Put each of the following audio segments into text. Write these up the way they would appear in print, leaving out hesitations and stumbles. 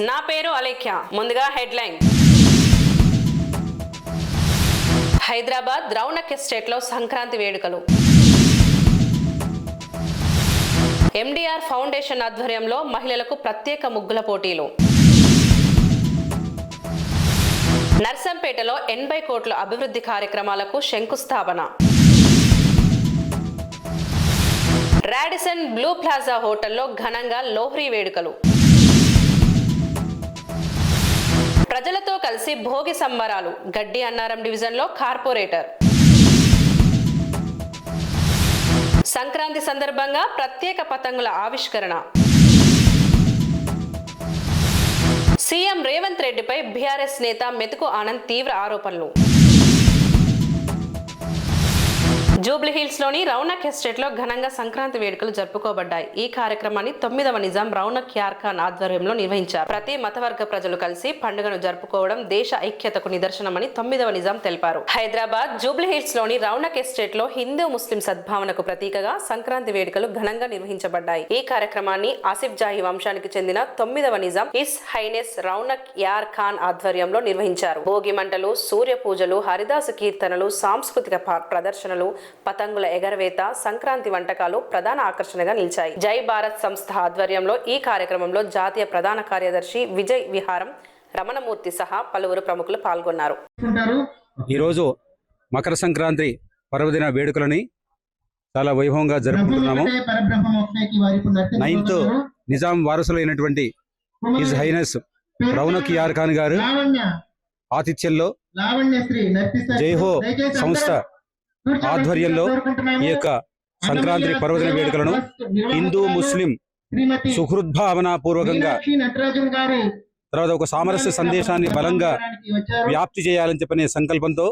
నా పేరు అలేఖ్య. ముందుగా హెడ్లైన్. హైదరాబాద్ రౌనక్ ఎస్టేట్లో సంక్రాంతి వేడుకలు. ఎండిఆర్ ఫౌండేషన్ ఆధ్వర్యంలో మహిళలకు ప్రత్యేక ముగ్గుల పోటీలు. నర్సంపేటలో 80 కోట్ల అభివృద్ధి కార్యక్రమాలకు శంకుస్థాపన. రాడిసన్ బ్లూ ప్లాజా హోటల్లో ఘనంగా లోహ్రీ వేడుకలు. ప్రజలతో కలిసి భోగి సంబరాలు. గడ్డి అన్నారం డివిజన్లో కార్పొరేటర్. సంక్రాంతి సందర్భంగా ప్రత్యేక పతంగుల ఆవిష్కరణ. సీఎం రేవంత్ రెడ్డిపై బీఆర్ఎస్ నేత మెతుకు ఆనంద్ తీవ్ర ఆరోపణలు. జూబ్లీహిల్స్ లోని రౌనక్ ఎస్టేట్ లో ఘనంగా సంక్రాంతి వేడుకలు జరుపుకోబడ్డాయి. ఈ కార్యక్రమాన్ని 9వ నిజాం రౌనక్ యార్ ఖాన్ ఆధ్వర్యంలో నిర్వహించారు. ప్రతి మతవర్గ ప్రజలు కలిసి పండుగను జరుపుకోవడం దేశ ఐక్యతకు నిదర్శనమని 9వ నిజాం తెలిపారు. హైదరాబాద్ జూబ్లీహిల్స్ లోని రౌనక్ ఎస్టేట్ లో హిందూ ముస్లిం సద్భావనకు ప్రతీకగా సంక్రాంతి వేడుకలు ఘనంగా నిర్వహించబడ్డాయి. ఈ కార్యక్రమాన్ని ఆసిఫ్ జాహీ వంశానికి చెందిన 9వ నిజాం ఇస్ హైనెస్ రౌనక్ యార్ ఖాన్ ఆధ్వర్యంలో నిర్వహించారు. భోగి మంటలు, సూర్య పూజలు, హరిదాసు కీర్తనలు, సాంస్కృతిక ప్రదర్శనలు, పతంగుల ఎగరవేత, సంక్రాంతి వంటకాలు ప్రధాన ఆకర్షణగా నిలిచాయి. జై భారత్ సంస్థ ఆధ్వర్యంలో ఈ కార్యక్రమంలో జాతీయ ప్రధాన కార్యదర్శి విజయ్ విహారం రమణమూర్తి సహా పలువురు ప్రముఖులు పాల్గొన్నారు. ఈరోజు మకర సంక్రాంతి పర్వదిన వేడుకలని చాలా వైభవంగా జరుపుకుంటున్నాము. 9th నిజాం వారసులైనటువంటి హిజ్ హైనెస్ రౌనక్ యార్ ఖాన్ గారు ఆతిథ్యంలో జైహో సంస్థ ఆధ్వర్యంలో ఈ యొక్క సంక్రాంతి పర్వదిన వేడుకలను హిందూ ముస్లిం సుహృద్భావన పూర్వకంగా తర్వాత ఒక సామరస్య సందేశాన్ని బలంగా వ్యాప్తి చేయాలని చెప్పనే సంకల్పంతో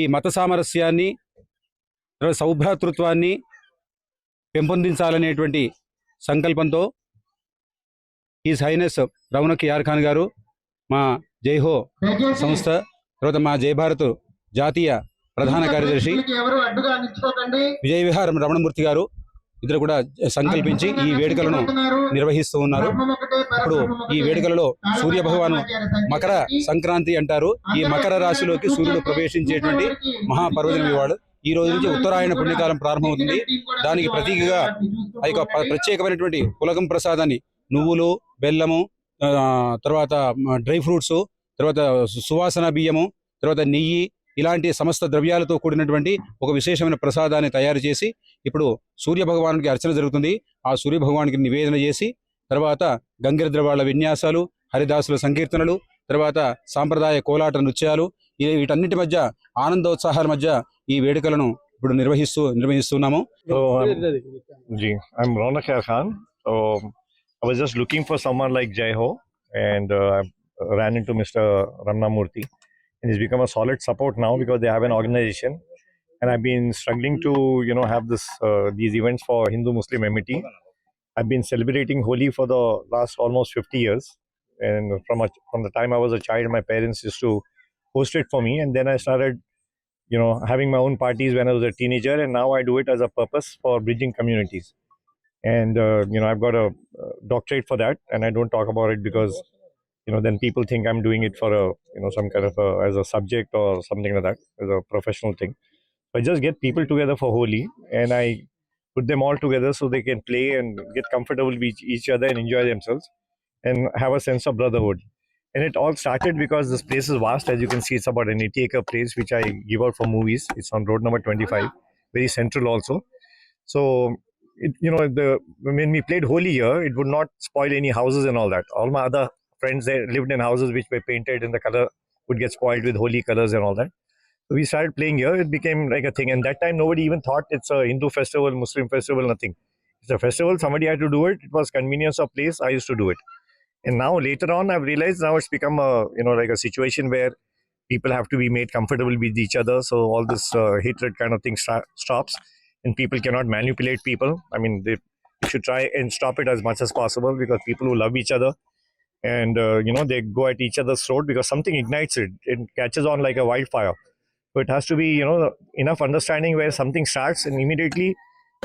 ఈ మత సామరస్యాన్ని సౌభ్రాతృత్వాన్ని పెంపొందించాలనేటువంటి సంకల్పంతో హిజ్ హైనెస్ రౌనక్ యార్ ఖాన్ గారు, మా జైహో సంస్థ, తర్వాత మా జై భారత్ జాతీయ ప్రధాన కార్యదర్శి విజయ విహారం రమణమూర్తి గారు ఇద్దరు కూడా సంకల్పించి ఈ వేడుకలను నిర్వహిస్తూ ఉన్నారు. ఇప్పుడు ఈ వేడుకలలో సూర్య భగవాను మకర సంక్రాంతి అంటారు. ఈ మకర రాశిలోకి సూర్యుడు ప్రవేశించేటువంటి మహాపర్వదినం ఇవాడు. ఈ రోజు నుంచి ఉత్తరాయణ పుణ్యకాలం ప్రారంభమవుతుంది. దానికి ప్రతీకగా ఆ యొక్క ప్రత్యేకమైనటువంటి పులగం ప్రసాదాన్ని, నువ్వులు, బెల్లము, తర్వాత డ్రై ఫ్రూట్స్, తర్వాత సువాసన బియ్యము, తర్వాత నెయ్యి, ఇలాంటి సమస్త ద్రవ్యాలతో కూడినటువంటి ఒక విశేషమైన ప్రసాదాన్ని తయారు చేసి ఇప్పుడు సూర్య భగవానుడికి అర్చన జరుగుతుంది. ఆ సూర్య భగవానికి నివేదన చేసి తర్వాత గంగిరద్రవాళ్ల విన్యాసాలు, హరిదాసుల సంకీర్తనలు, తర్వాత సాంప్రదాయ కోలాట నృత్యాలు, వీటన్నిటి మధ్య ఆనందోత్సాహాల మధ్య ఈ వేడుకలను ఇప్పుడు నిర్వహిస్తున్నాము. I'm Raunak Yar Khan. So I was just looking for someone like Jai Ho, and I ran into Mr. Ramnamurthy. And he's become a solid support now because they have an organization, and I've been struggling to have these events for Hindu-Muslim amity. I've been celebrating Holi for the last almost 50 years, and from the time I was a child, my parents used to host it for me, and then I started having my own parties when I was a teenager, and now I do it as a purpose for bridging communities. And I've got a doctorate for that, and I don't talk about it because then people think I'm doing it for some kind of as a subject or something like that, as a professional thing. So I just get people together for Holi, and I put them all together so they can play and get comfortable with each other and enjoy themselves and have a sense of brotherhood. And it all started because this place is vast. As you can see, it's about an 80-acre place which I give out for movies. It's on road number 25, very central also. So when we played Holi here, it would not spoil any houses and all that. All my other friends, they lived in houses which were painted and the color would get spoiled with holy colors and all that. So we started playing here. It became like a thing. And that time, nobody even thought it's a Hindu festival, Muslim festival, nothing. It's a festival. Somebody had to do it. It was convenience of place. I used to do it. And now later on, I've realized now it's become like a situation where people have to be made comfortable with each other. So all this hatred kind of thing stops, and people cannot manipulate people. I mean, they should try and stop it as much as possible, because people who love each other and they go at each other's throat because something ignites it. It catches on like a wildfire. So it has to be enough understanding where something starts, and immediately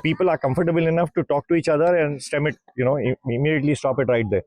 people are comfortable enough to talk to each other and stem it, immediately stop it right there.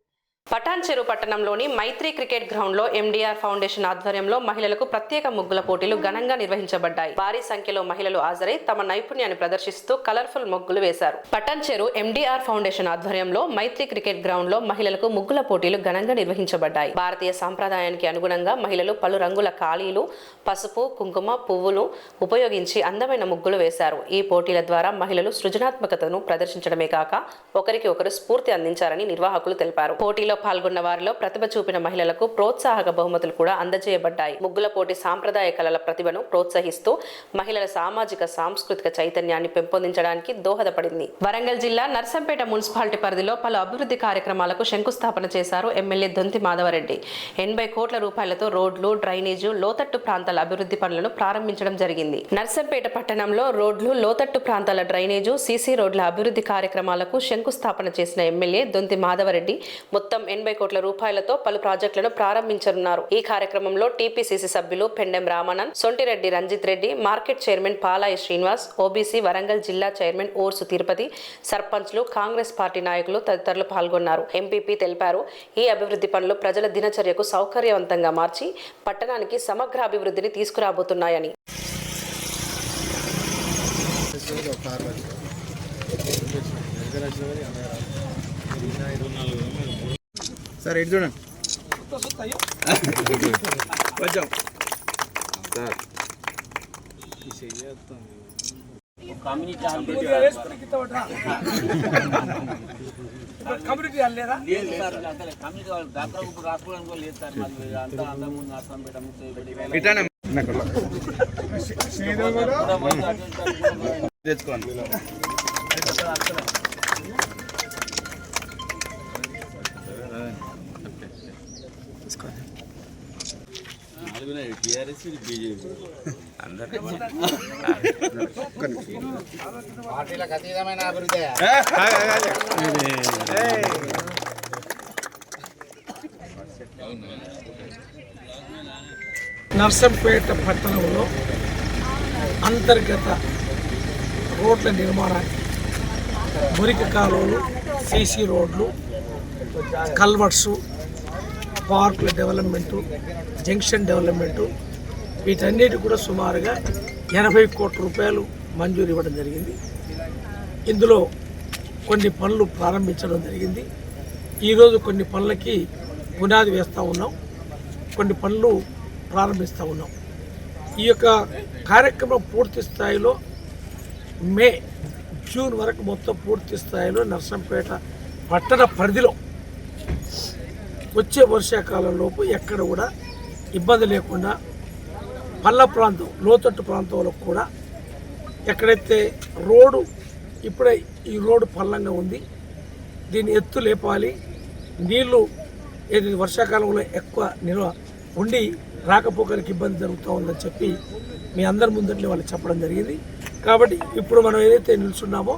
Patan చెరువు పట్టణంలోని మైత్రి cricket ground లో MDR foundation ఆధ్వర్యంలో మహిళలకు ప్రత్యేక ముగ్గుల పోటీలు ఘనంగా నిర్వహించబడ్డాయి. భారీ సంఖ్యలో మహిళలు హాజరై తమ నైపుణ్యాన్ని ప్రదర్శిస్తూ కలర్ఫుల్ ముగ్గులు వేశారు. పటాన్ చెరువు ఎండీఆర్ ఫౌండేషన్ ఆధ్వర్యంలో మైత్రి క్రికెట్ గ్రౌండ్ లో మహిళలకు ముగ్గుల పోటీలు ఘనంగా నిర్వహించబడ్డాయి. భారతీయ సంప్రదాయానికి అనుగుణంగా మహిళలు పలు రంగుల కాళీలు, పసుపు, కుంకుమ, పువ్వులు ఉపయోగించి అందమైన ముగ్గులు వేశారు. ఈ పోటీల ద్వారా మహిళలు సృజనాత్మకతను ప్రదర్శించడమే కాక ఒకరికి ఒకరు స్ఫూర్తి అందించారని నిర్వాహకులు తెలిపారు. పోటీలో పాల్గొన్న వారిలో ప్రతిభ చూపిన మహిళలకు ప్రోత్సాహక బహుమతులు కూడా అందజేయబడ్డాయి. ముగ్గుల పోటీ సాంప్రదాయ కళల ప్రతిభను ప్రోత్సహిస్తూ మహిళల సామాజిక సాంస్కృతిక చైతన్యాన్ని పెంపొందించడానికి దోహదపడింది. వరంగల్ జిల్లా నర్సంపేట మున్సిపాలిటీ పరిధిలో పలు అభివృద్ధి కార్యక్రమాలకు శంకుస్థాపన చేశారు ఎమ్మెల్యే దొంతి మాధవరెడ్డి. 80 కోట్ల రూపాయలతో రోడ్లు, డ్రైనేజు, లోతట్టు ప్రాంతాల అభివృద్ధి పనులను ప్రారంభించడం జరిగింది. నర్సంపేట పట్టణంలో రోడ్లు, లోతట్టు ప్రాంతాల డ్రైనేజు, సీసీ రోడ్ల అభివృద్ధి కార్యక్రమాలకు శంకుస్థాపన చేసిన ఎమ్మెల్యే దొంతి మాధవరెడ్డి మొత్తం 80 కోట్ల రూపాయలతో పలు ప్రాజెక్టులను ప్రారంభించనున్నారు. ఈ కార్యక్రమంలో టీపీసీసీ సభ్యులు Pendem Ramanand, Sontireddy Ranjith Reddy, market chairman పాలాయి Srinivas, OBC Warangal జిల్లా చైర్మన్ ఓర్సు తిరుపతి, సర్పంచ్లు, కాంగ్రెస్ పార్టీ నాయకులు తదితరులు పాల్గొన్నారు. ఎంపీపీ తెలిపారు, ఈ అభివృద్ధి పనులు ప్రజల దినచర్యకు సౌకర్యవంతంగా మార్చి పట్టణానికి సమగ్ర అభివృద్ధిని తీసుకురాబోతున్నాయని. సార్ ఎటు చూడండి కొంచెం సార్ కమ్యూనిటీ హాల్ లేదా కమ్యూనిటీ హాల్ దాంట్లో రాసుకోవడానికి కూడా లేదు సార్. మరి అంతా అంతకుముందు నర్సంపేట తెచ్చుకోండి. పార్టీలకు అతీతమైన అభివృద్ధి. నర్సంపేట పట్టణంలో అంతర్గత రోడ్ల నిర్మాణానికి మురికి కాలువలు, సీసీ రోడ్లు, కల్వర్ట్సు, పార్కుల డెవలప్మెంటు, జంక్షన్ డెవలప్మెంటు, వీటన్నిటి కూడా సుమారుగా 80 కోట్ల రూపాయలు మంజూరు ఇవ్వడం జరిగింది. ఇందులో కొన్ని పనులు ప్రారంభించడం జరిగింది. ఈరోజు కొన్ని పనులకి పునాది వేస్తూ ఉన్నాం, కొన్ని పనులు ప్రారంభిస్తూ ఉన్నాం. ఈ యొక్క కార్యక్రమం పూర్తి స్థాయిలో జూన్ వరకు మొత్తం పూర్తి స్థాయిలో నర్సంపేట పట్టణ పరిధిలో వచ్చే వర్షాకాలంలోపు ఎక్కడ కూడా ఇబ్బంది లేకుండా పల్ల ప్రాంతం, లోతట్టు ప్రాంతంలో కూడా ఎక్కడైతే రోడ్డు ఇప్పుడే ఈ రోడ్డు పల్లంగా ఉంది, దీన్ని ఎత్తు లేపాలి, నీళ్లు ఏది వర్షాకాలంలో ఎక్కువ నిల్వ ఉండి రాకపోకలకు ఇబ్బంది జరుగుతూ ఉందని చెప్పి మీ అందరి ముందట్లో వాళ్ళు చెప్పడం జరిగింది. కాబట్టి ఇప్పుడు మనం ఏదైతే నిల్చున్నామో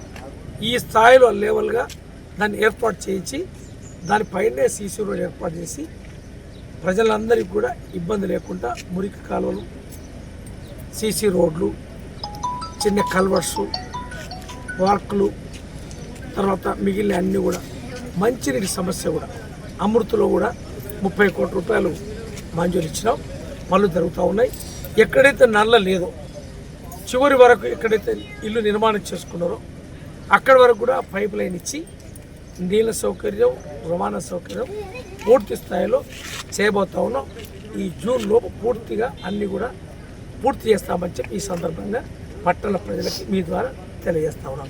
ఈ స్థాయిలో లెవెల్గా దాన్ని ఏర్పాటు చేయించి దానిపైనే సీసీ రోడ్ ఏర్పాటు చేసి ప్రజలందరికీ కూడా ఇబ్బంది లేకుండా మురికి కాలువలు, సీసీ రోడ్లు, చిన్న కల్వర్ట్స్, పార్కులు, తర్వాత మిగిలిన అన్నీ కూడా మంచినీటి సమస్య కూడా అమృతలో కూడా 30 కోట్ల రూపాయలు మంజూరు ఇచ్చినాం. పనులు జరుగుతూ ఉన్నాయి. ఎక్కడైతే నల్ల లేదో చివరి వరకు ఎక్కడైతే ఇల్లు నిర్మాణం చేసుకున్నారో అక్కడి వరకు కూడా పైప్ లైన్ ఇచ్చి నీళ్ళ సౌకర్యం, రవాణా సౌకర్యం పూర్తి స్థాయిలో చేయబోతా ఉన్నాం. ఈ జూన్ లోపు పూర్తిగా అన్నీ కూడా పూర్తి చేస్తామని చెప్పి ఈ సందర్భంగా పట్టణ ప్రజలకి మీ ద్వారా తెలియజేస్తా ఉన్నాం.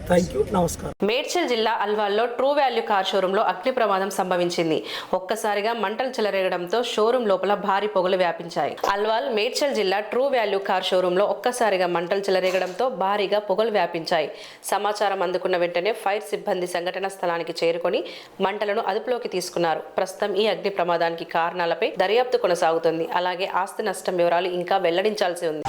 థ్యాంక్ యూ, నమస్కారం. మేడ్చల్ జిల్లా అల్వాల్లో ట్రూ వాల్యూ కార్ షోరూంలో అగ్ని ప్రమాదం సంభవించింది. ఒక్కసారిగా మంటలు చెలరేగడంతో షోరూం లోపల భారీ పొగలు వ్యాపించాయి. అల్వాల్ మేడ్చల్ జిల్లా ట్రూ వాల్యూ కార్ షోరూంలో ఒక్కసారిగా మంటలు చెలరేగడంతో భారీగా పొగలు వ్యాపించాయి. సమాచారం అందుకున్న వెంటనే ఫైర్ సిబ్బంది సంఘటన స్థలానికి చేరుకొని మంటలను అదుపులోకి తీసుకున్నారు. ప్రస్తుతం ఈ అగ్ని ప్రమాదానికి కారణాలపై దర్యాప్తు కొనసాగుతుంది. అలాగే ఆస్తి నష్టం వివరాలు ఇంకా వెల్లడించాల్సి ఉంది.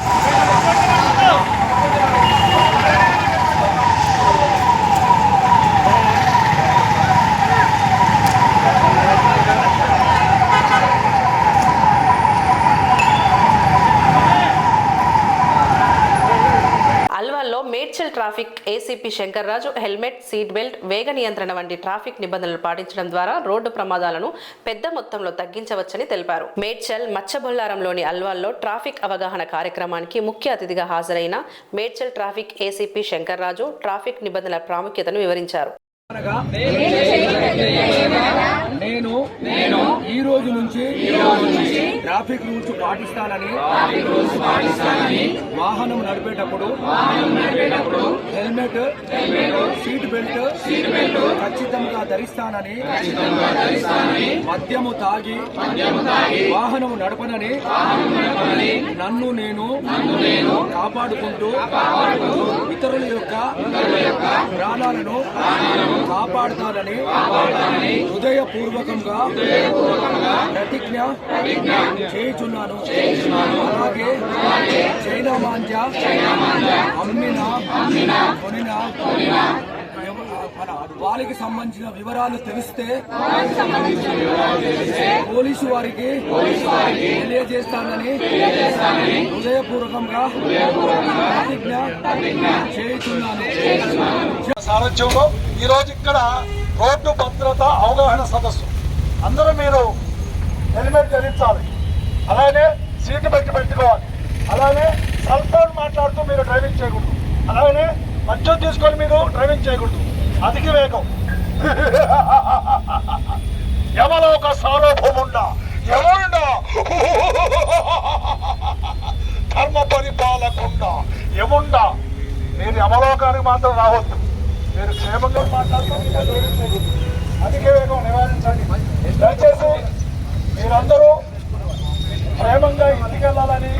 Medchal traffic AC ACP Shankarraju helmet, seat belt, వేగ నియంత్రణ వంటి ట్రాఫిక్ నిబంధనలు పాటించడం ద్వారా రోడ్డు ప్రమాదాలను పెద్ద మొత్తంలో తగ్గించవచ్చని తెలిపారు. మేడ్చల్ మచ్చబొల్లారంలోని అల్వాల్లో ట్రాఫిక్ అవగాహన కార్యక్రమానికి ముఖ్య అతిథిగా హాజరైన Medchal traffic ACP Shankarraju traffic నిబంధనల ప్రాముఖ్యతను వివరించారు. నేను ఈ రోజు నుంచి ట్రాఫిక్ రూల్స్ పాటిస్తానని వాహనం నడిపేటప్పుడు హెల్మెట్, సీట్ బెల్ట్ ఖచ్చితంగా ధరిస్తానని, మద్యము తాగి వాహనం నడపనని, నన్ను నేను కాపాడుకుంటూ ఇతరుల యొక్క ప్రాణాలను కాపాడుతానని హృదయపూర్వకంగా ప్రతిజ్ఞ చేయుచున్నాను. అలాగే చైనా మాంజా అమ్మిన కొనిన వారికి సంబంధించిన వివరాలు తెలిస్తే పోలీసు వారికి తెలియజేస్తానని హృదయపూర్వకంగా ప్రతిజ్ఞ చేయుచున్నాను. సారథ్యంలో ఈరోజు ఇక్కడ రోడ్డు భద్రత అవగాహన సదస్సు. అందరూ మీరు హెల్మెట్ ధరించాలి, అలానే సీటు పెట్టుకోవాలి, అలానే సెల్ ఫోన్ మాట్లాడుతూ మీరు డ్రైవింగ్ చేయకూడదు, అలానే మద్యం తీసుకొని మీరు డ్రైవింగ్ చేయకూడదు, అధిక వేగం, యమలోక సార్వభౌముండ యముండ ధర్మ పరిపాలకుండ యముండ. మీరు యమలోకానికి మాత్రం రావద్దు, మీరు క్షేమంగా మాట్లాడుతూ అధిక వేగం నివారించండి. దయచేసి మీరందరూ క్షేమంగా ఇంటికి వెళ్ళాలని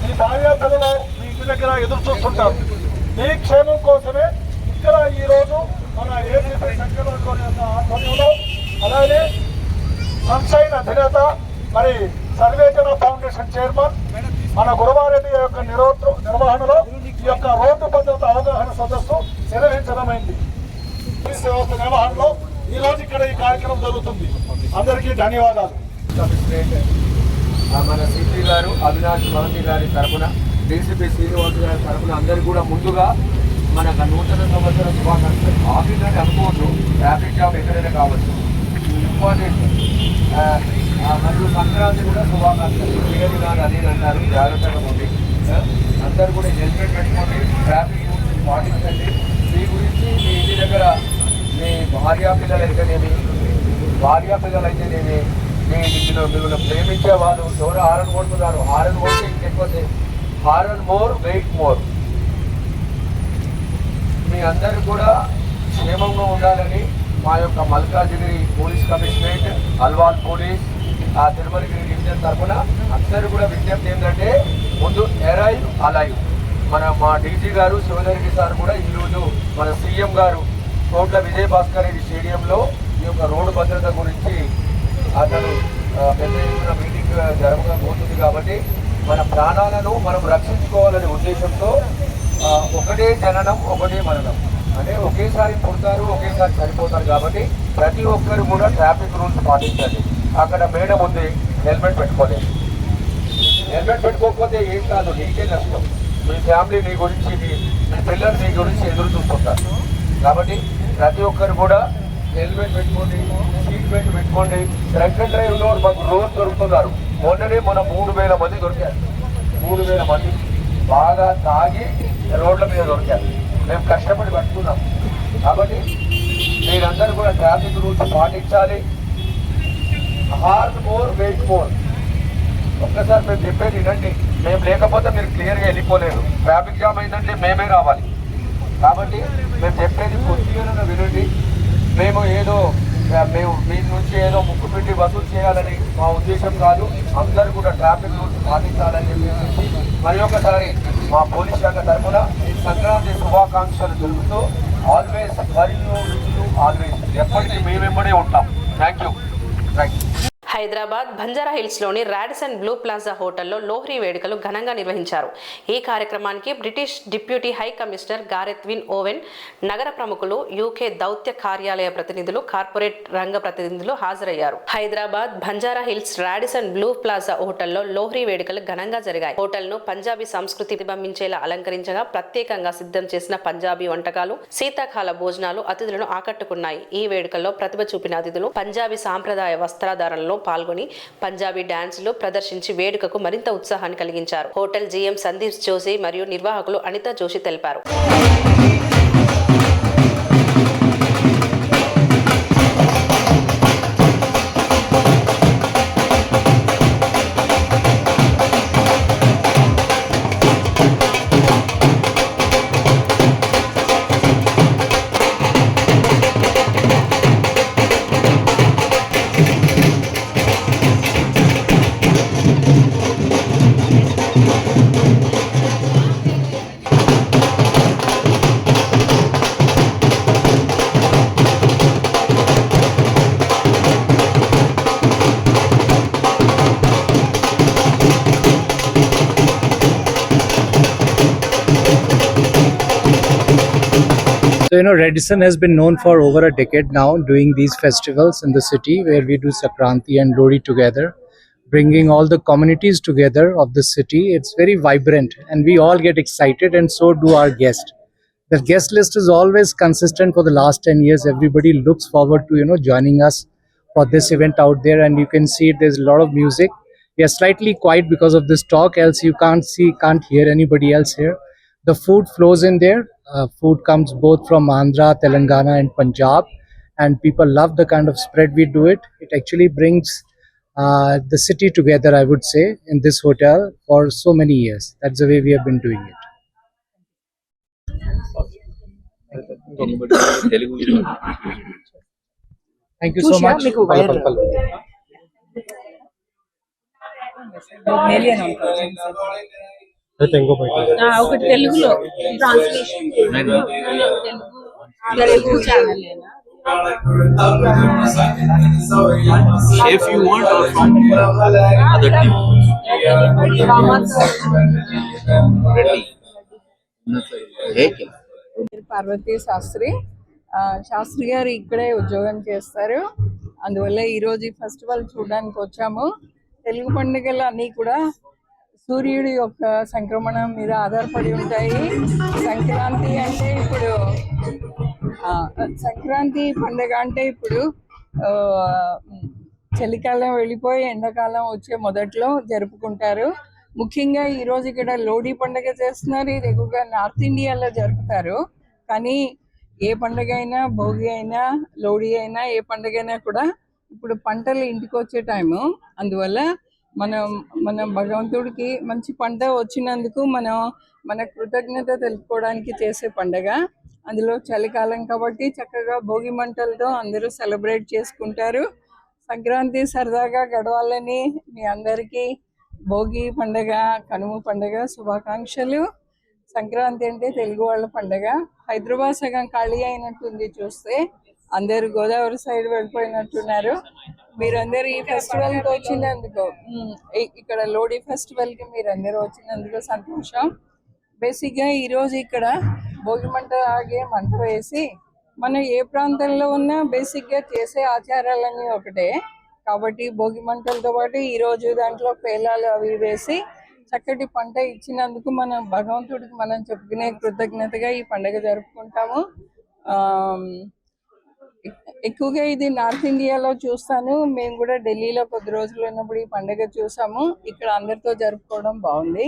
మీ భార్య పిల్లలు మీ ఇంటి దగ్గర ఎదురు చూస్తుంటారు. మీ క్షేమం కోసమే ఇక్కడ ఈరోజు మన ఏసీపీ శంకర్రాజు ఆధ్వర్యంలో, అలాగే సన్షైన్ అధినేత మరి సర్వేజన ఫౌండేషన్ చైర్మన్ మన గురువారెడ్డి యొక్క నిర్వహణలో ఈ యొక్క రోడ్డు భద్రత అవగాహన సదస్సు నిర్వహించడమైంది. పోలీస్ వ్యవస్థ నిర్వహణలో ఈ రోజు ఇక్కడ ఈ కార్యక్రమం జరుగుతుంది. అందరికీ ధన్యవాదాలు. మన సిపి గారు అవినాష్ మహంతి గారి తరఫున, డీసీపీ శ్రీనివాస్ గారి తరఫున అందరికీ కూడా ముందుగా మన నూతన సంవత్సర శుభాకాంక్షలు. ఆఫీసర్ అనుకోవచ్చు, ట్రాఫిక్ జామ్ ఎక్కడైనా కావచ్చు, ఇంపార్టెంట్. మరియు సంక్రాంతి కూడా శుభాకాంక్షలు. వేడి నాడు అని అంటారు, జాగ్రత్తగా ఉంది. అందరూ కూడా హెల్మెట్ పెట్టుకోండి, ట్రాఫిక్ రూల్స్ పాటించండి. మీ గురించి మీ ఇంటి దగ్గర మీ భార్యా పిల్లలు అయితేనేమి, భార్యా పిల్లలు అయితేనేమి, మిమ్మల్ని ప్రేమించే వాళ్ళు ఎవరు హారన్ కొడుతున్నారు, హారన్ కొడితే ఇంకెక్కువతే హారన్ మోర్ వెయిట్ మోర్. మీ అందరూ కూడా క్షేమంగా ఉండాలని మా యొక్క Malkajgiri police commissionerate, Alwal police, Tirumalagiri division తరఫున అందరూ కూడా విజ్ఞప్తి ఏంటంటే, ముందు ఎరైవ్ అలైవ్. మా డీజీ గారు శివధరెడ్డి సార్ కూడా ఈరోజు మన సీఎం గారు కోట్ల విజయభాస్కర్ రెడ్డి స్టేడియంలో ఈ యొక్క రోడ్డు భద్రత గురించి అతను పెద్ద ఎత్తున మీటింగ్ జరగబోతుంది. కాబట్టి మన ప్రాణాలను మనం రక్షించుకోవాలనే ఉద్దేశంతో ఒకటే జననం ఒకటే మరణం, అంటే ఒకేసారి పుడతారు ఒకేసారి చనిపోతారు. కాబట్టి ప్రతి ఒక్కరు కూడా ట్రాఫిక్ రూల్స్ పాటించండి. అక్కడ మేడం ఉంది, హెల్మెట్ పెట్టుకోలేదు. హెల్మెట్ పెట్టుకోకపోతే ఏం కాదు, నీకే నష్టం. మీ ఫ్యామిలీ నీ గురించి, మీ పిల్లలు నీ గురించి ఎదురు చూస్తుంటారు. కాబట్టి ప్రతి ఒక్కరు కూడా హెల్మెట్ పెట్టుకోండి, సీట్ బెల్ట్ పెట్టుకోండి. డ్రంక్ అండ్ డ్రైవ్లో మాకు రోజు దొరుకుతున్నారు. మొన్ననే మన 3000 మంది దొరికారు. 3000 మంది బాగా తాగి రోడ్ల మీద దొరికారు. మేము కష్టపడి పట్టుకున్నాం. కాబట్టి మీరందరూ కూడా ట్రాఫిక్ రూల్స్ పాటించాలి. Horn more wait more. ఒక్కసారి మేము చెప్పేది వినండి. మేము లేకపోతే మీరు క్లియర్గా వెళ్ళిపోలేరు. ట్రాఫిక్ జామ్ అయిందంటే మేమే రావాలి. కాబట్టి మేము చెప్పేది కొద్దిగా వినండి. మేము మీ నుంచి ఏదో ముక్కు పెట్టి వసూలు చేయాలని మా ఉద్దేశం కాదు. అందరూ కూడా ట్రాఫిక్ రూల్స్ పాటించాలని చెప్పేసి మరి ఒకసారి మా పోలీస్ శాఖ తరఫున సంక్రాంతి శుభాకాంక్షలు తెలుపుతూ ఆల్వేస్ మరియు ఆల్వేస్ ఎప్పటికీ మేము వెంబడే ఉంటాం. Thank you. Hyderabad Banjara Hills లోని రాడిసన్ బ్లూ ప్లాజా హోటల్లో లోహ్రీ వేడుకలు ఘనంగా నిర్వహించారు. ఈ కార్యక్రమానికి British deputy high commissioner Gareth Wyn Owen, నగర ప్రముఖులు, యూకే దౌత్య కార్యాలయ ప్రతినిధులు, కార్పొరేట్ రంగ ప్రతినిధులు హాజరయ్యారు. Hyderabad Banjara hills Radisson Blu Plaza హోటల్లో లోహ్రీ వేడుకలు ఘనంగా జరిగాయి. హోటల్ ను పంజాబీ సంస్కృతి ప్రతిబింబించేలా అలంకరించగా ప్రత్యేకంగా సిద్ధం చేసిన పంజాబీ వంటకాలు, శీతాకాల భోజనాలు అతిథులను ఆకట్టుకున్నాయి. ఈ వేడుకల్లో ప్రతిభ చూపిన అతిథులు పంజాబీ సాంప్రదాయ వస్త్రధారణలో పాల్గొని పంజాబీ డాన్సులు ప్రదర్శించి వేడుకకు మరింత ఉత్సాహాన్ని కలిగించారు. హోటల్ జీఎం సందీప్ జోషి మరియు నిర్వాహకులు అనితా జోషి తెలిపారు. So, Radisson has been known for over a decade now doing these festivals in the city where we do Sankranti and Lohri together, bringing all the communities together of the city. It's very vibrant and we all get excited, and so do our guests. The guest list is always consistent for the last 10 years. Everybody looks forward to, joining us for this event out there, and you can see there's a lot of music. We are slightly quiet because of this talk, else you can't hear anybody else here. The food flows in there. Food comes both from Andhra, Telangana and Punjab, and people love the kind of spread we do it. It actually brings the city together, I would say, in this hotel for so many years. That's the way we have been doing it. Thank you so much. ఒకటి తెలుగులో translation Telugu channel If you want or from other team. Parvathi Sastri Sastri గారు ఇక్కడే ఉద్యోగం చేస్తారు. అందువల్ల ఈరోజు ఈ festival చూడడానికి వచ్చాము. తెలుగు పండుగలు అన్నీ కూడా సూర్యుడి యొక్క సంక్రమణం మీద ఆధారపడి ఉంటాయి. సంక్రాంతి అంటే ఇప్పుడు సంక్రాంతి పండుగ అంటే ఇప్పుడు చలికాలం వెళ్ళిపోయి ఎండాకాలం వచ్చే మొదట్లో జరుపుకుంటారు. ముఖ్యంగా ఈరోజు ఇక్కడ లోడీ పండుగ చేస్తున్నారు. ఇది ఎక్కువగా నార్త్ ఇండియాలో జరుపుతారు. కానీ ఏ పండుగ అయినా, భోగి అయినా, లోడీ అయినా, ఏ పండుగ అయినా కూడా ఇప్పుడు పంటలు ఇంటికి వచ్చే టైము. అందువల్ల మనం భగవంతుడికి మంచి పంట వచ్చినందుకు మన కృతజ్ఞత తెలుపుకోవడానికి చేసే పండగ. అందులో చలికాలం కాబట్టి చక్కగా భోగి మంటలతో అందరూ సెలబ్రేట్ చేసుకుంటారు. సంక్రాంతి సరదాగా గడవాలని మీ అందరికీ భోగి పండగ, కనుమ పండగ శుభాకాంక్షలు. సంక్రాంతి అంటే తెలుగు వాళ్ళ పండగ. హైదరాబాద్ సగం ఖాళీ అయినట్టుంది చూస్తే. అందరు గోదావరి సైడ్ వెళ్ళిపోయినట్టున్నారు. మీరందరూ ఈ ఫెస్టివల్కి వచ్చినందుకు, ఇక్కడ లోడీ ఫెస్టివల్కి మీరందరూ వచ్చినందుకు సంతోషం. బేసిక్గా ఈరోజు ఇక్కడ భోగి మంట ఆగే మంట వేసి మనం ఏ ప్రాంతంలో ఉన్నా బేసిక్గా చేసే ఆచారాలన్నీ ఒకటే కాబట్టి భోగి మంటలతో పాటు ఈరోజు దాంట్లో పేలాలు అవి వేసి చక్కటి పంట ఇచ్చినందుకు మనం భగవంతుడికి మనం చెప్పుకునే కృతజ్ఞతగా ఈ పండుగ జరుపుకుంటాము. ఎక్కువగా ఇది నార్త్ ఇండియాలో చూస్తాను. మేము కూడా ఢిల్లీలో కొద్ది రోజులు ఉన్నప్పుడు ఈ పండుగ చూసాము. ఇక్కడ అందరితో జరుపుకోవడం బాగుంది.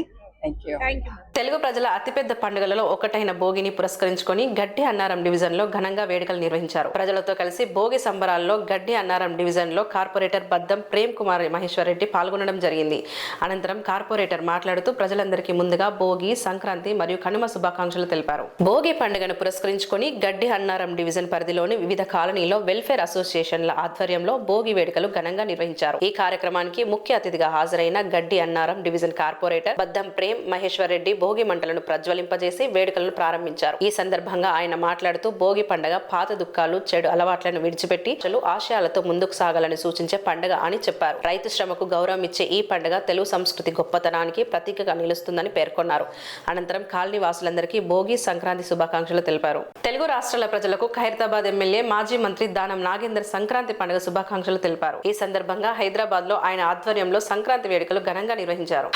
తెలుగు ప్రజల అతిపెద్ద పండుగలలో ఒకటైన భోగిని పురస్కరించుకొని గడ్డి అన్నారం డివిజన్ లో ఘనంగా వేడుకలు నిర్వహించారు. ప్రజలతో కలిసి భోగి సంబరాల్లో గడ్డి అన్నారం డివిజన్ లో కార్పొరేటర్ బద్దం ప్రేమ్ కుమార్ మహేశ్వర్ రెడ్డి పాల్గొనడం జరిగింది. అనంతరం కార్పొరేటర్ మాట్లాడుతూ ప్రజలందరికీ ముందుగా భోగి, సంక్రాంతి మరియు కనుమ శుభాకాంక్షలు తెలిపారు. భోగి పండుగను పురస్కరించుకొని గడ్డి అన్నారం డివిజన్ పరిధిలోని వివిధ కాలనీలో వెల్ఫేర్ అసోసియేషన్ల ఆధ్వర్యంలో భోగి వేడుకలు ఘనంగా నిర్వహించారు. ఈ కార్యక్రమానికి ముఖ్య అతిథిగా హాజరైన గడ్డి అన్నారం డివిజన్ కార్పొరేటర్ బద్దం ప్రేమ్ మహేశ్వర్ రెడ్డి భోగి మంటలను ప్రజ్వలింపజేసి వేడుకలను ప్రారంభించారు. ఈ సందర్భంగా ఆయన మాట్లాడుతూ భోగి పండుగ పాత దుఃఖాలు చెడు అలవాట్లను విడిచిపెట్టి ఆశయాలతో ముందుకు సాగాలని సూచించే పండుగ అని చెప్పారు. రైతు శ్రమకు గౌరవం ఇచ్చే ఈ పండుగ తెలుగు సంస్కృతి గొప్పతనానికి ప్రతీకగా నిలుస్తుందని పేర్కొన్నారు. అనంతరం కాలనీ వాసులందరికీ భోగి సంక్రాంతి శుభాకాంక్షలు తెలిపారు. తెలుగు రాష్ట్రాల ప్రజలకు ఖైరతాబాద్ ఎమ్మెల్యే మాజీ మంత్రి దానం నాగేందర్ సంక్రాంతి పండుగ శుభాకాంక్షలు తెలిపారు. ఈ సందర్భంగా హైదరాబాద్ లో ఆయన ఆధ్వర్యంలో సంక్రాంతి వేడుకలు ఘనంగా నిర్వహించారు.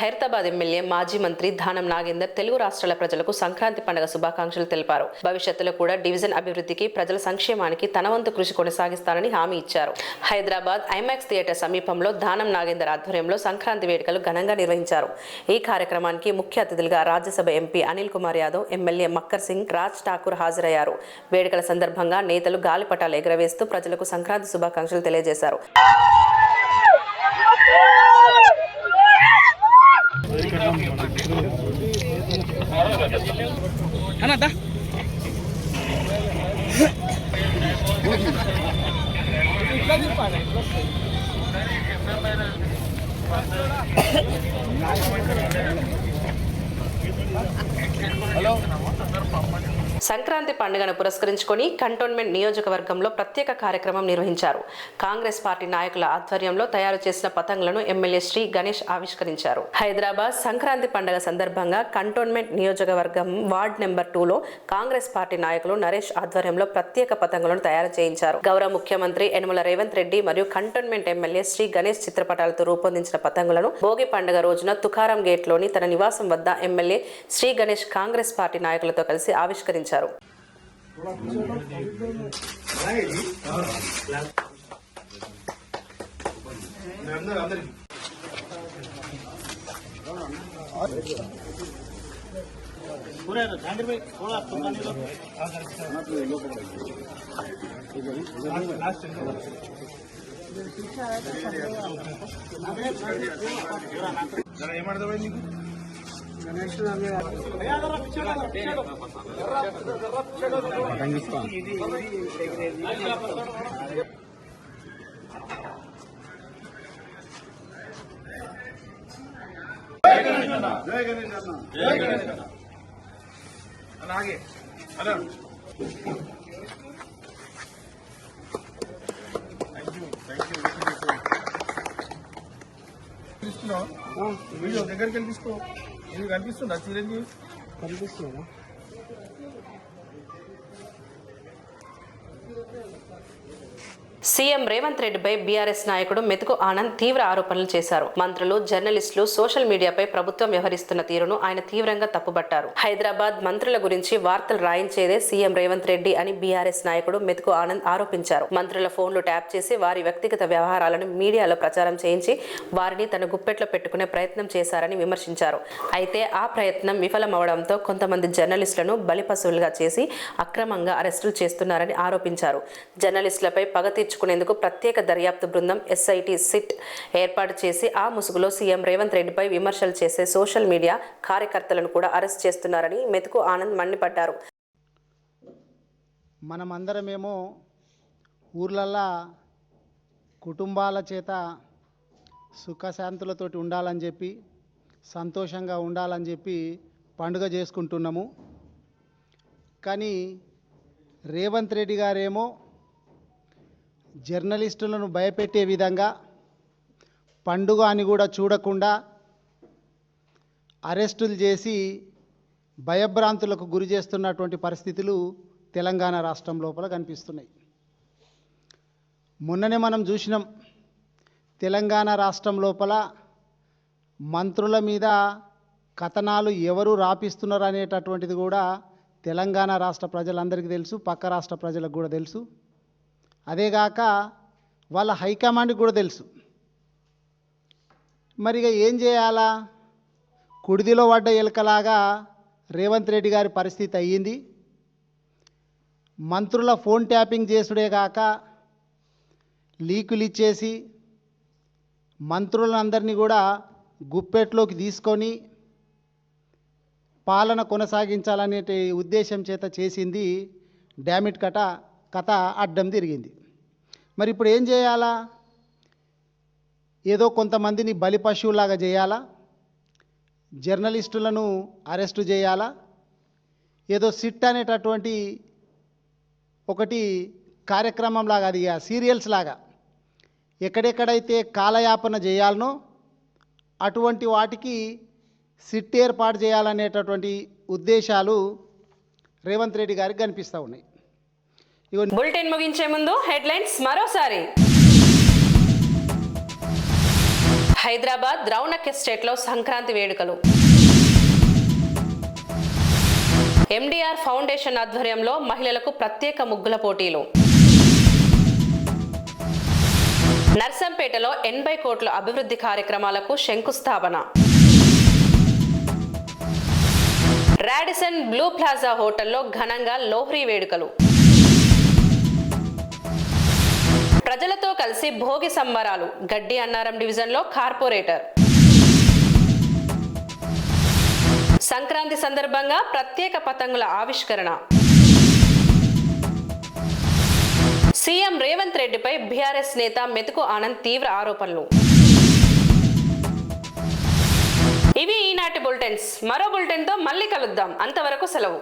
ఖైరతాబాద్ ఎమ్మెల్యే మాజీ మంత్రి దానం నాగేందర్ తెలుగు రాష్ట్రాల ప్రజలకు సంక్రాంతి పండుగ శుభాకాంక్షలు తెలిపారు. భవిష్యత్తులో కూడా డివిజన్ అభివృద్ధికి ప్రజల సంక్షేమానికి తన వంతు కృషి కొనసాగిస్తానని హామీ ఇచ్చారు. హైదరాబాద్ ఐమాక్స్ థియేటర్ సమీపంలో దానం నాగేందర్ ఆధ్వర్యంలో సంక్రాంతి వేడుకలు ఘనంగా నిర్వహించారు. ఈ కార్యక్రమానికి ముఖ్య అతిథులుగా రాజ్యసభ ఎంపీ అనిల్ కుమార్ యాదవ్, ఎమ్మెల్యే మక్కర్ సింగ్, రాజ్ ఠాకూర్ హాజరయ్యారు. వేడుకల సందర్భంగా నేతలు గాలిపటాలు ఎగరవేస్తూ ప్రజలకు సంక్రాంతి శుభాకాంక్షలు తెలియజేశారు. సంక్రాంతి పండుగను పురస్కరించుకొని కంటోన్మెంట్ నియోజకవర్గంలో ప్రత్యేక కార్యక్రమం నిర్వహించారు. కాంగ్రెస్ పార్టీ నాయకుల ఆధ్వర్యంలో తయారు చేసిన పతంగులను ఎమ్మెల్యే శ్రీ గణేష్ ఆవిష్కరించారు. హైదరాబాద్ సంక్రాంతి పండుగ సందర్భంగా కంటోన్మెంట్ నియోజకవర్గం వార్డ్ నెంబర్ 2లో కాంగ్రెస్ పార్టీ నాయకులు నరేష్ ఆధ్వర్యంలో ప్రత్యేక పతంగులను తయారు చేయించారు. గౌరవ ముఖ్యమంత్రి యనమల రేవంత్ రెడ్డి మరియు కంటోన్మెంట్ ఎమ్మెల్యే శ్రీ గణేష్ చిత్రపటాలతో రూపొందించిన పతంగులను భోగి పండుగ రోజున తుకారం గేట్లోని తన నివాసం వద్ద ఎమ్మెల్యే శ్రీ గణేష్ కాంగ్రెస్ పార్టీ నాయకులతో కలిసి ఆవిష్కరించారు. వీడియో దగ్గరికి వెళ్ళి తీసుకో. ఇది కనిపిస్తుందా చిరంజీవి? కనిపిస్తుందా? సీఎం రేవంత్ రెడ్డిపై బీఆర్ఎస్ నాయకుడు మెతుకు ఆనంద్ తీవ్ర ఆరోపణలు చేశారు. మంత్రులు, జర్నలిస్టులు సోషల్ మీడియాపై ప్రభుత్వం వ్యవహరిస్తున్న తీరును ఆయన తీవ్రంగా తప్పుబట్టారు. హైదరాబాద్ మంత్రుల గురించి వార్తలు రాయించేదే సీఎం రేవంత్ రెడ్డి అని బీఆర్ఎస్ నాయకుడు మెతుకు ఆనంద్ ఆరోపించారు. మంత్రుల ఫోన్లు ట్యాప్ చేసి వారి వ్యక్తిగత వ్యవహారాలను మీడియాలో ప్రచారం చేయించి వారిని తన గుప్పెట్లో పెట్టుకునే ప్రయత్నం చేశారని విమర్శించారు. అయితే ఆ ప్రయత్నం విఫలమవడంతో కొంతమంది జర్నలిస్టులను బలిపశువులుగా చేసి అక్రమంగా అరెస్టులు చేస్తున్నారని ఆరోపించారు. జర్నలిస్టులపై పగ తీర్చుకునేందుకు ప్రత్యేక దర్యాప్తు బృందం ఎస్ఐటి సిట్ ఏర్పాటు చేసి ఆ ముసుగులో సీఎం రేవంత్ రెడ్డిపై విమర్శలు చేసే సోషల్ మీడియా కార్యకర్తలను కూడా అరెస్ట్ చేస్తున్నారని మెతుకు ఆనంద్ మండిపడ్డారు. మనమందరమేమో ఊర్లల్లా కుటుంబాల చేత సుఖశాంతులతోటి ఉండాలని చెప్పి, సంతోషంగా ఉండాలని చెప్పి పండుగ చేసుకుంటున్నాము. కానీ రేవంత్ రెడ్డి గారేమో జర్నలిస్టులను భయపెట్టే విధంగా పండుగ అని కూడా చూడకుండా అరెస్టులు చేసి భయభ్రాంతులకు గురి చేస్తున్నటువంటి పరిస్థితులు తెలంగాణ రాష్ట్రం లోపల కనిపిస్తున్నాయి. మొన్ననే మనం చూసినాం, తెలంగాణ రాష్ట్రం లోపల మంత్రుల మీద కథనాలు ఎవరు రాపిస్తున్నారు అనేటటువంటిది కూడా తెలంగాణ రాష్ట్ర ప్రజలందరికీ తెలుసు, పక్క రాష్ట్ర ప్రజలకు కూడా తెలుసు. అదేగాక వాళ్ళ హైకమాండ్కి కూడా తెలుసు. మరిగా ఏం చేయాలా? కుడిదిలో పడ్డ ఎలకలాగా రేవంత్ రెడ్డి గారి పరిస్థితి అయ్యింది. మంత్రుల ఫోన్ ట్యాపింగ్ చేసుడే కాక లీకులు ఇచ్చేసి మంత్రులందరినీ కూడా గుప్పెట్లోకి తీసుకొని పాలన కొనసాగించాలనే ఉద్దేశం చేత చేసింది డామిట్ కథ అడ్డం తిరిగింది. మరి ఇప్పుడు ఏం చేయాలా? ఏదో కొంతమందిని బలి పశువులాగా చేయాలా? జర్నలిస్టులను అరెస్టు చేయాలా, ఏదో సిట్ అనేటటువంటి ఒకటి కార్యక్రమం లాగా, అది సీరియల్స్ లాగా ఎక్కడెక్కడైతే కాలయాపన చేయాలనో అటువంటి వాటికి సిట్ ఏర్పాటు చేయాలనేటటువంటి ఉద్దేశాలు రేవంత్ రెడ్డి గారికి కనిపిస్తూ ఉన్నాయి. బులెటిన్ ముగించే ముందు హెడ్లైన్స్ మరోసారి. హైదరాబాద్ రౌనక్ ఎస్టేట్లో సంక్రాంతి వేడుకలు. ఎండిఆర్ ఫౌండేషన్ ఆధ్వర్యంలో మహిళలకు ప్రత్యేక ముగ్గుల పోటీలు. నర్సంపేటలో 80 కోట్ల అభివృద్ధి కార్యక్రమాలకు శంకుస్థాపన. రాడిసన్ బ్లూ ప్లాజా హోటల్లో ఘనంగా లోహ్రీ వేడుకలు. ప్రజలతో కలిసి భోగి సంబరాలు. గడ్డి అన్నారం డివిజన్లో కార్పొరేటర్. సంక్రాంతి సందర్భంగా ప్రత్యేక పతంగుల ఆవిష్కరణ. సీఎం రేవంత్ రెడ్డిపై బీఆర్ఎస్ నేత మెతుకు ఆనంద్ తీవ్ర ఆరోపణలు. ఇవి ఈనాటి బులెటిన్స్. మరో బులెటిన్తో మళ్ళీ కలుద్దాం. అంతవరకు సెలవు.